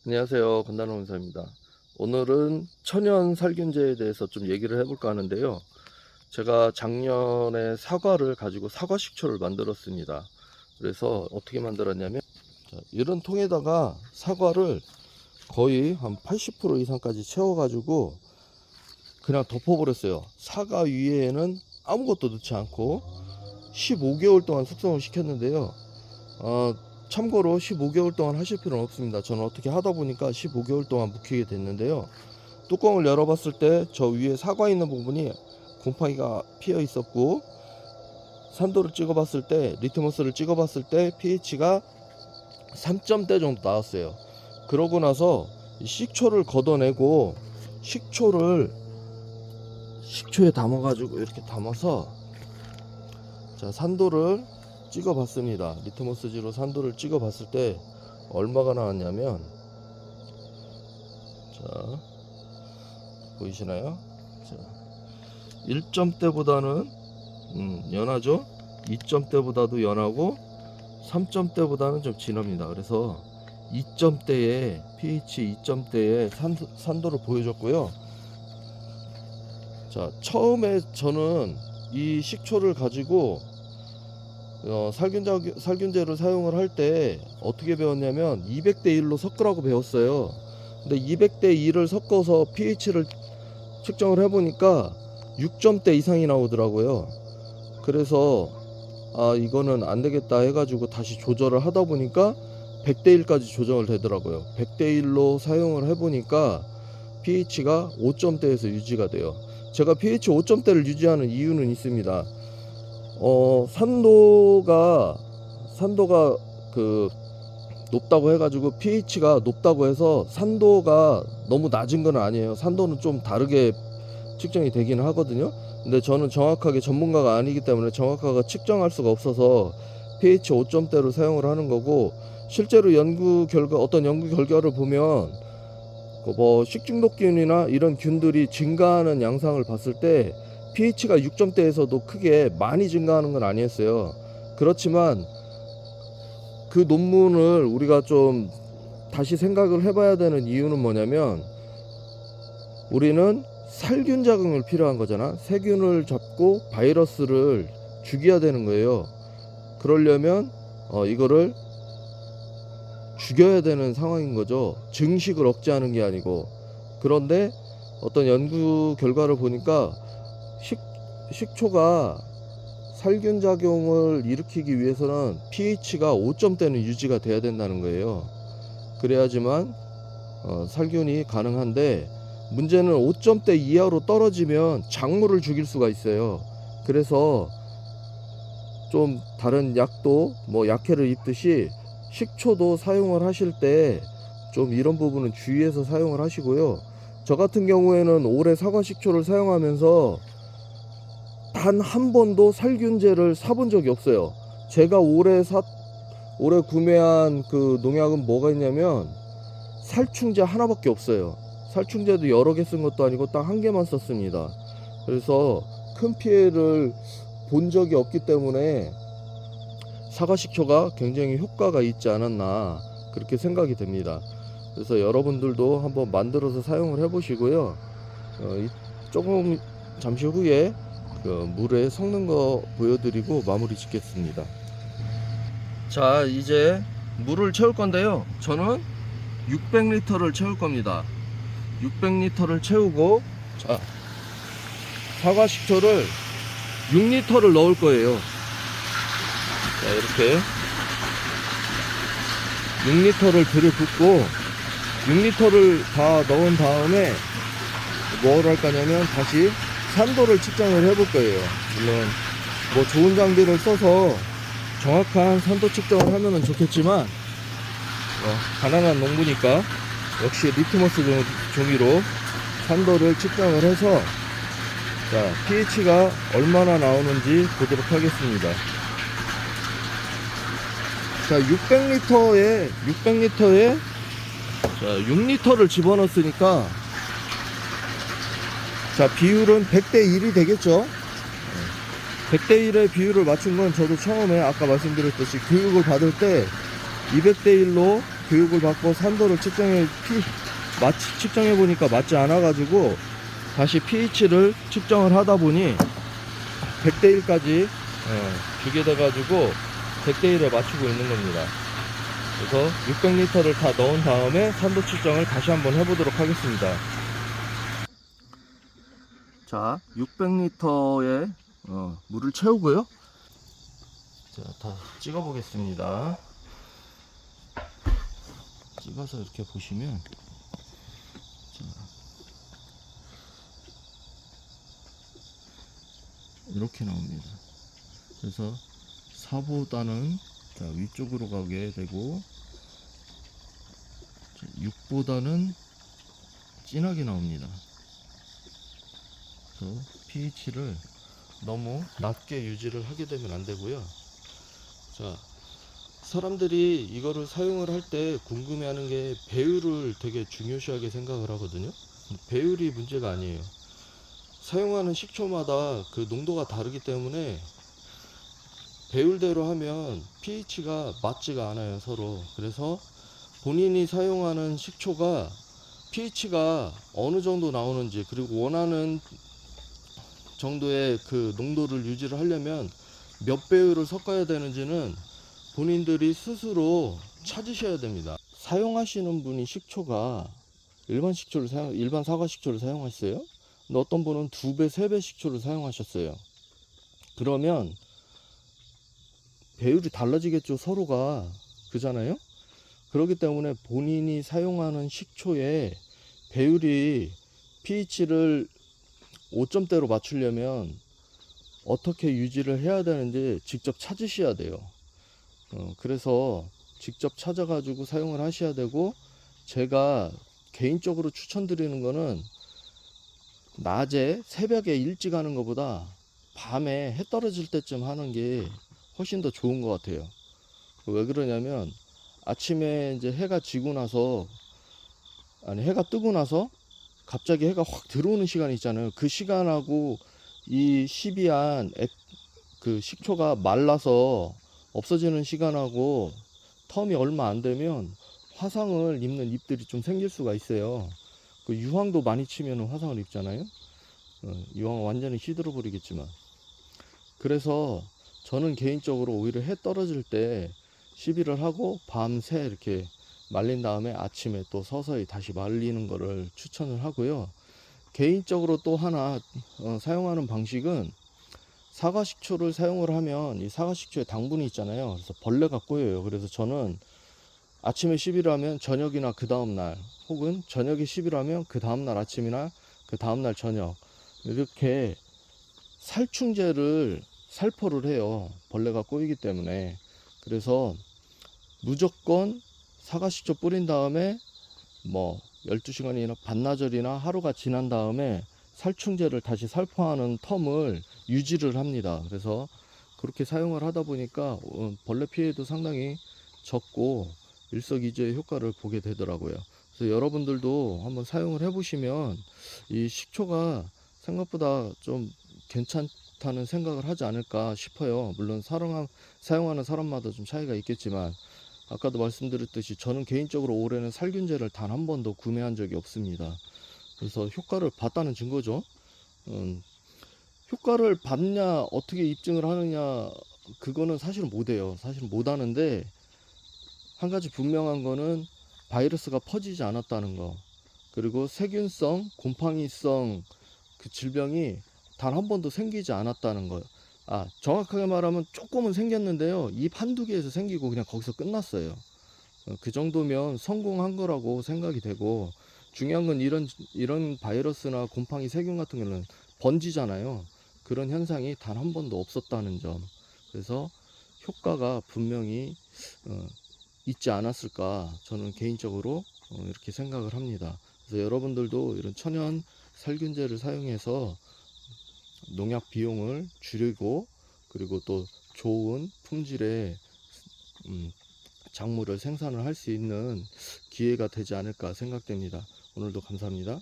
안녕하세요. 건달농사입니다. 오늘은 천연 살균제에 대해서 좀 얘기를 해볼까 하는데요. 제가 작년에 사과를 가지고 사과 식초를 만들었습니다. 그래서 어떻게 만들었냐면 이런 통에다가 사과를 거의 한 80% 이상까지 채워가지고 그냥 덮어버렸어요. 사과 위에는 아무것도 넣지 않고 15개월 동안 숙성을 시켰는데요. 참고로 15개월 동안 하실 필요는 없습니다. 저는 어떻게 하다 보니까 15개월 동안 묵히게 됐는데요. 뚜껑을 열어봤을 때 저 위에 사과 있는 부분이 곰팡이가 피어 있었고, 산도를 찍어봤을 때, 리트머스를 찍어봤을 때 pH가 3점대 정도 나왔어요. 그러고 나서 식초를 걷어내고 식초에 담아가지고 이렇게 담아서 자, 산도를 찍어 봤습니다. 리트머스지로 산도를 찍어 봤을 때 얼마가 나왔냐면, 자, 보이시나요? 자, 1점대보다는 연하죠. 2점대보다도 연하고 3점대보다는 좀 진합니다. 그래서 2점대에 pH 2점대에 산도를 보여줬고요. 자, 처음에 저는 이 식초를 가지고 살균제를 사용을 할 때 어떻게 배웠냐면 200대 1로 섞으라고 배웠어요. 근데 200대 2를 섞어서 pH를 측정을 해보니까 6점대 이상이 나오더라고요. 그래서 이거는 안 되겠다 해가지고 다시 조절을 하다 보니까 100대 1까지 조정을 되더라고요. 100대 1로 사용을 해보니까 pH가 5점대에서 유지가 돼요. 제가 pH 5점대를 유지하는 이유는 있습니다. 산도가 그 높다고 해가지고 pH가 높다고 해서 산도가 너무 낮은 건 아니에요. 산도는 좀 다르게 측정이 되긴 하거든요. 근데 저는 정확하게 전문가가 아니기 때문에 정확하게 측정할 수가 없어서 pH 5점대로 사용을 하는 거고, 실제로 어떤 연구 결과를 보면 뭐 식중독균이나 이런 균들이 증가하는 양상을 봤을 때 pH가 6점대에서도 크게 많이 증가하는 건 아니었어요. 그렇지만 그 논문을 우리가 좀 다시 생각을 해봐야 되는 이유는 뭐냐면, 우리는 살균 작용을 필요한 거잖아. 세균을 잡고 바이러스를 죽여야 되는 거예요. 그러려면 이거를 죽여야 되는 상황인 거죠. 증식을 억제하는 게 아니고. 그런데 어떤 연구 결과를 보니까 식초가 살균 작용을 일으키기 위해서는 pH가 5점대는 유지가 돼야 된다는 거예요. 그래야지만 살균이 가능한데, 문제는 5점대 이하로 떨어지면 작물을 죽일 수가 있어요. 그래서 좀 다른 약도 뭐 약해를 입듯이 식초도 사용을 하실 때 좀 이런 부분은 주의해서 사용을 하시고요. 저 같은 경우에는 올해 사과 식초를 사용하면서 단 한 번도 살균제를 사본 적이 없어요. 제가 올해 구매한 그 농약은 뭐가 있냐면 살충제 하나밖에 없어요. 살충제도 여러 개 쓴 것도 아니고 딱 한 개만 썼습니다. 그래서 큰 피해를 본 적이 없기 때문에 사과 식초가 굉장히 효과가 있지 않았나 그렇게 생각이 됩니다. 그래서 여러분들도 한번 만들어서 사용을 해 보시고요. 조금 잠시 후에 그 물에 섞는 거 보여드리고 마무리 짓겠습니다. 자, 이제 물을 채울 건데요. 저는 600리터를 채울 겁니다. 600리터를 채우고, 자, 사과 식초를 6리터를 넣을 거예요. 자, 이렇게 6리터를 들여붓고 6리터를 다 넣은 다음에 뭘 할 거냐면 다시 산도를 측정을 해볼 거예요. 물론 뭐 좋은 장비를 써서 정확한 산도 측정을 하면은 좋겠지만 가난한 농부니까 역시 리트머스 종이로 산도를 측정을 해서 자, pH가 얼마나 나오는지 보도록 하겠습니다. 자, 600리터에 자, 6리터를 집어넣었으니까 자, 비율은 100대 1이 되겠죠. 100대 1의 비율을 맞춘 건 저도 처음에 아까 말씀드렸듯이 교육을 받을 때 200대 1로 교육을 받고 산도를 측정해 보니까 맞지 않아 가지고 다시 pH를 측정을 하다 보니 100대 1까지 주게 돼 가지고 100대 1에 맞추고 있는 겁니다. 그래서 600리터를 다 넣은 다음에 산도 측정을 다시 한번 해보도록 하겠습니다. 자, 600리터에 물을 채우고요. 자, 다 찍어 보겠습니다. 찍어서 이렇게 보시면, 자, 이렇게 나옵니다. 그래서 4보다는 자, 위쪽으로 가게 되고 6보다는 진하게 나옵니다. 그래서 pH를 너무 낮게 유지를 하게 되면 안 되고요. 자, 사람들이 이거를 사용을 할 때 궁금해하는 게 배율을 되게 중요시하게 생각을 하거든요. 배율이 문제가 아니에요. 사용하는 식초마다 그 농도가 다르기 때문에 배율대로 하면 pH가 맞지가 않아요, 서로. 그래서 본인이 사용하는 식초가 pH가 어느 정도 나오는지, 그리고 원하는 정도의 그 농도를 유지를 하려면 몇 배율을 섞어야 되는지는 본인들이 스스로 찾으셔야 됩니다. 사용하시는 분이 식초가 일반 사과 식초를 사용하셨어요. 근데 어떤 분은 2배, 3배 식초를 사용하셨어요. 그러면 배율이 달라지겠죠, 서로가. 그잖아요. 그렇기 때문에 본인이 사용하는 식초의 배율이 pH를 5점대로 맞추려면 어떻게 유지를 해야 되는지 직접 찾으셔야 돼요. 그래서 직접 찾아가지고 사용을 하셔야 되고, 제가 개인적으로 추천드리는 거는 낮에 새벽에 일찍 하는 것보다 밤에 해 떨어질 때쯤 하는 게 훨씬 더 좋은 것 같아요. 왜 그러냐면 아침에 이제 해가 지고 나서, 아니 해가 뜨고 나서 갑자기 해가 확 들어오는 시간이 있잖아요. 그 시간하고 이 시비한 그 식초가 말라서 없어지는 시간하고 텀이 얼마 안 되면 화상을 입는 잎들이 좀 생길 수가 있어요. 그 유황도 많이 치면 화상을 입잖아요. 유황 완전히 시들어 버리겠지만. 그래서 저는 개인적으로 오히려 해 떨어질 때 시비를 하고 밤새 이렇게 말린 다음에 아침에 또 서서히 다시 말리는 거를 추천을 하고요. 개인적으로 또 하나 사용하는 방식은, 사과식초를 사용을 하면 이 사과식초에 당분이 있잖아요. 그래서 벌레가 꼬여요. 그래서 저는 아침에 시비를 하면 저녁이나 그 다음날, 혹은 저녁에 시비를 하면 그 다음날 아침이나 그 다음날 저녁, 이렇게 살충제를 살포를 해요. 벌레가 꼬이기 때문에. 그래서 무조건 사과식초 뿌린 다음에 뭐 12시간이나 반나절이나 하루가 지난 다음에 살충제를 다시 살포하는 텀을 유지를 합니다. 그래서 그렇게 사용을 하다 보니까 벌레 피해도 상당히 적고 일석이조의 효과를 보게 되더라고요. 그래서 여러분들도 한번 사용을 해보시면 이 식초가 생각보다 좀 괜찮다는 생각을 하지 않을까 싶어요. 물론 사용하는 사람마다 좀 차이가 있겠지만, 아까도 말씀드렸듯이 저는 개인적으로 올해는 살균제를 단 한 번도 구매한 적이 없습니다. 그래서 효과를 봤다는 증거죠. 효과를 봤냐, 어떻게 입증을 하느냐, 그거는 사실 못해요. 사실 못하는데, 한 가지 분명한 거는 바이러스가 퍼지지 않았다는 거, 그리고 세균성, 곰팡이성 그 질병이 단 한 번도 생기지 않았다는 거. 정확하게 말하면 조금은 생겼는데요, 잎 한두 개에서 생기고 그냥 거기서 끝났어요. 그 정도면 성공한 거라고 생각이 되고, 중요한 건 이런 바이러스나 곰팡이 세균 같은 경우는 번지잖아요. 그런 현상이 단 한 번도 없었다는 점. 그래서 효과가 분명히 있지 않았을까, 저는 개인적으로 이렇게 생각을 합니다. 그래서 여러분들도 이런 천연 살균제를 사용해서 농약 비용을 줄이고, 그리고 또 좋은 품질의 작물을 생산을 할 수 있는 기회가 되지 않을까 생각됩니다. 오늘도 감사합니다.